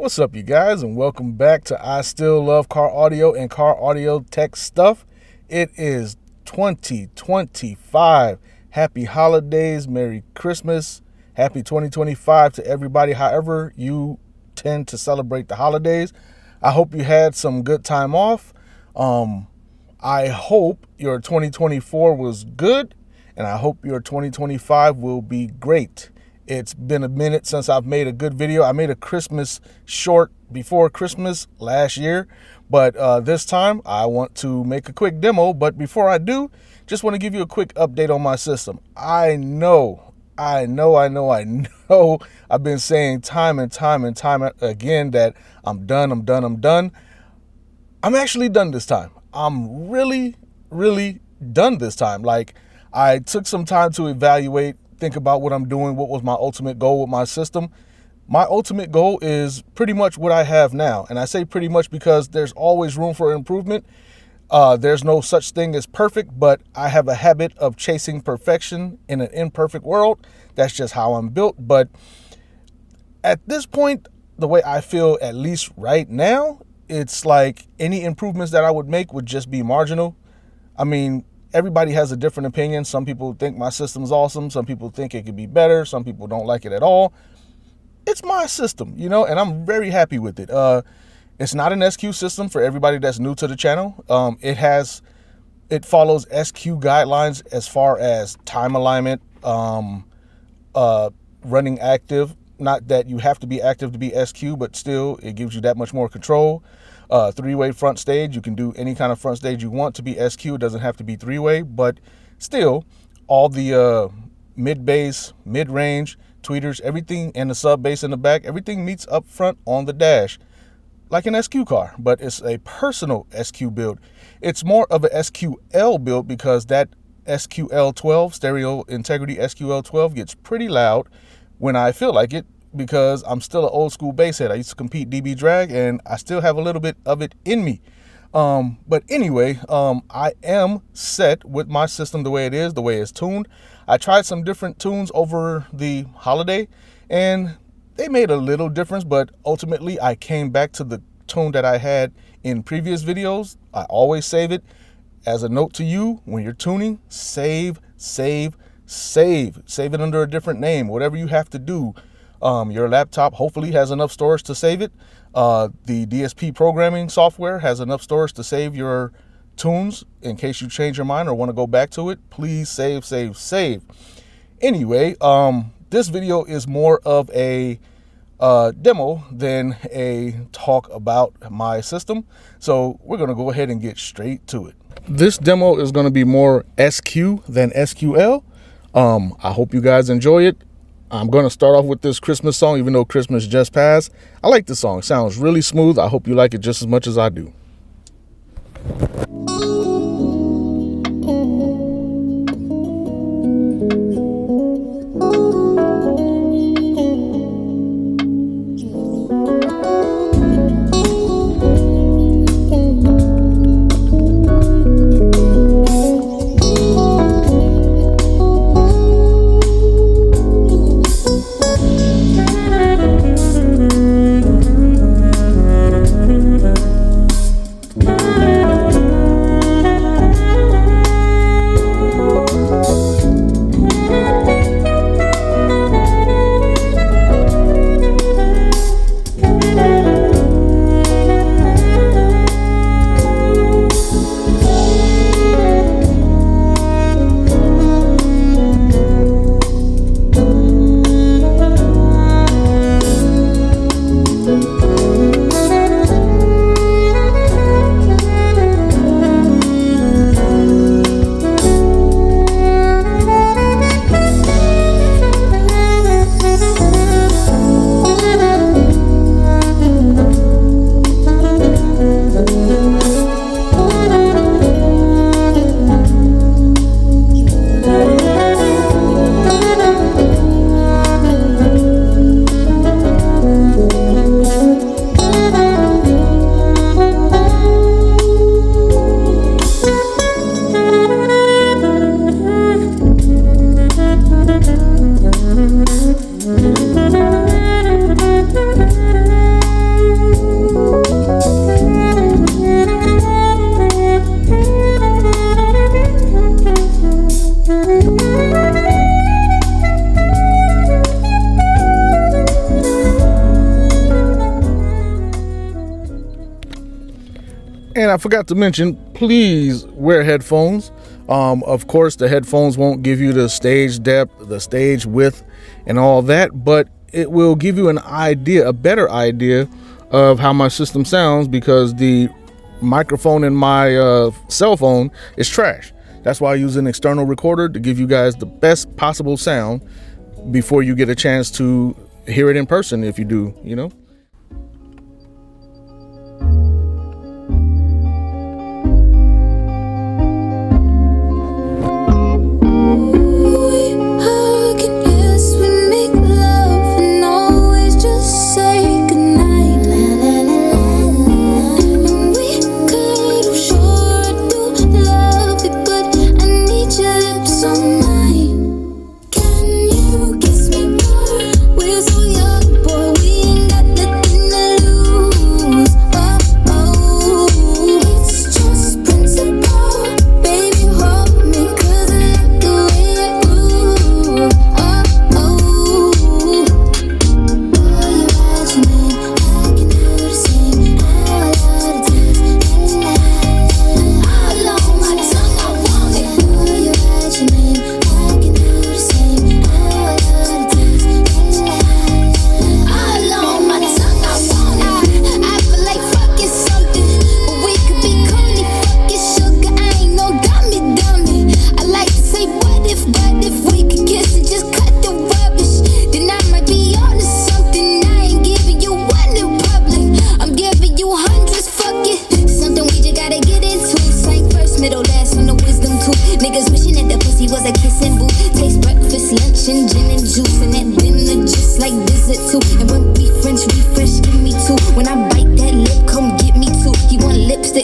What's up, you guys, and welcome back to I Still Love Car Audio and Car Audio Tech Stuff. It is 2025. Happy holidays, Merry Christmas, Happy 2025 to everybody, however you tend to celebrate the holidays. I hope you had some good time off. I hope your 2024 was good, and I hope your 2025 will be great. It's been a minute since I've made a good video. I made a Christmas short before Christmas last year, but this time I want to make a quick demo. But before I do, just want to give you a quick update on my system. I know. I've been saying time and time again that I'm done. I'm actually done this time. I'm really done this time. Like, I took some time to evaluate, think about what I'm doing, what was my ultimate goal with my system. My ultimate goal is pretty much what I have now. And I say pretty much because there's always room for improvement. There's no such thing as perfect, but I have a habit of chasing perfection in an imperfect world. That's just how I'm built. But at this point, the way I feel, at least right now, it's like any improvements that I would make would just be marginal. I mean, everybody has a different opinion. Some people think my system's awesome. Some people think it could be better. Some people don't like it at all. It's my system, and I'm very happy with it. It's not an SQ system for everybody that's new to the channel. It follows SQ guidelines as far as time alignment, running active. Not that you have to be active to be SQ, but still it gives you that much more control. Three-way front stage. You can do any kind of front stage you want to be SQ. It doesn't have to be three-way, but still all the mid-bass, mid-range, tweeters, everything, and the sub-bass in the back, everything meets up front on the dash like an SQ car, but it's a personal SQ build. It's more of a SQL build because that SQL12, Stereo Integrity SQL12, gets pretty loud when I feel like it, because I'm still an old school bass head. I used to compete DB drag, and I still have a little bit of it in me. But anyway, I am set with my system the way it is, the way it's tuned. I tried some different tunes over the holiday, and they made a little difference, but ultimately I came back to the tune that I had in previous videos. I always save it. As a note to you, when you're tuning, save it under a different name, whatever you have to do. Your laptop hopefully has enough storage to save it. The DSP programming software has enough storage to save your tunes in case you change your mind or want to go back to it. Please save. Anyway, this video is more of a demo than a talk about my system. So we're going to go ahead and get straight to it. This demo is going to be more SQ than SQL. I hope you guys enjoy it. I'm going to start off with this Christmas song, even though Christmas just passed. I like the song. It sounds really smooth. I hope you like it just as much as I do. I forgot to mention, please wear headphones. Of course, the headphones won't give you the stage depth, the stage width, and all that, but it will give you an idea, a better idea of how my system sounds, because the microphone in my cell phone is trash. That's why I use an external recorder to give you guys the best possible sound before you get a chance to hear it in person, if you do, you know.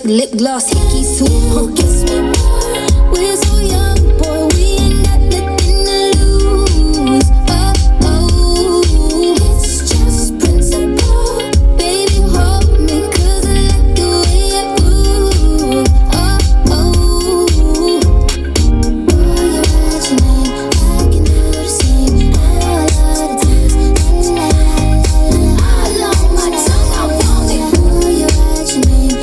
Lip gloss, hickeys too. Oh, kiss me more. We're so young, boy. We ain't got nothing to lose. Oh, oh, it's just principle. Baby, hold me, 'cause I like the way you move. Oh, oh, boy, you write your name, I can do the same. All of the times, all on my tongue, I want it. Boy, you write your name.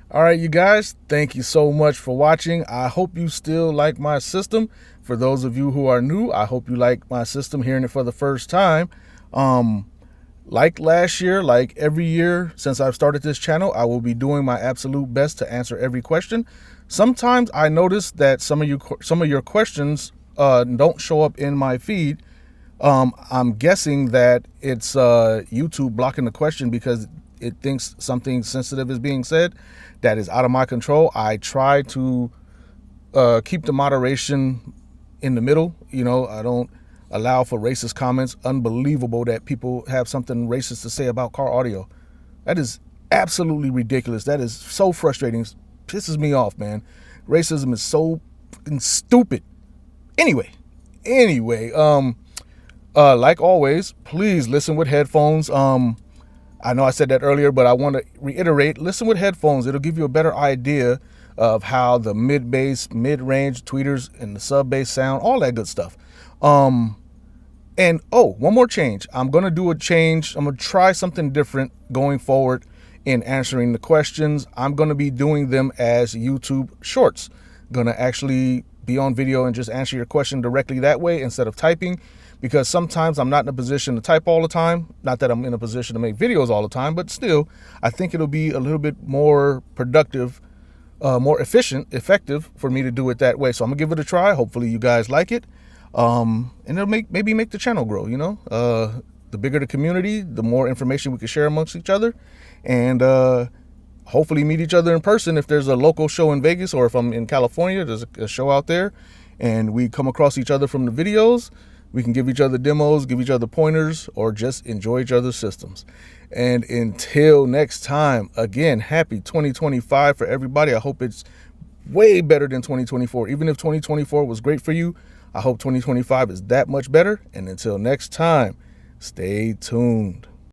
All right, you guys, thank you so much for watching. I hope you still like my system. For those of you who are new, I hope you like my system, hearing it for the first time. Like last year, like every year since I've started this channel, I will be doing my absolute best to answer every question. Sometimes I notice that some of your questions don't show up in my feed. I'm guessing that it's YouTube blocking the question because it thinks something sensitive is being said that is out of my control. I try to keep the moderation in the middle. You know, I don't allow for racist comments. Unbelievable that people have something racist to say about car audio. That is absolutely ridiculous. That is so frustrating. Pisses me off, man. Racism is so fucking stupid. Anyway, like always, please listen with headphones. I know I said that earlier, but I want to reiterate, listen with headphones. It'll give you a better idea of how the mid-bass, mid-range tweeters and the sub-bass sound, all that good stuff. And one more change. I'm going to do a change. I'm going to try something different going forward in answering the questions. I'm going to be doing them as YouTube shorts. Going to actually be on video and just answer your question directly that way instead of typing, because sometimes I'm not in a position to type all the time. Not that I'm in a position to make videos all the time, but still, I think it'll be a little bit more productive, more effective for me to do it that way. So I'm gonna give it a try. Hopefully you guys like it. And it'll maybe make the channel grow, you know. The bigger the community, the more information we can share amongst each other, and hopefully meet each other in person. If there's a local show in Vegas, or if I'm in California, there's a show out there, and we come across each other from the videos, we can give each other demos, give each other pointers, or just enjoy each other's systems. And until next time, again, happy 2025 for everybody. I hope it's way better than 2024. Even if 2024 was great for you, I hope 2025 is that much better. And until next time, stay tuned.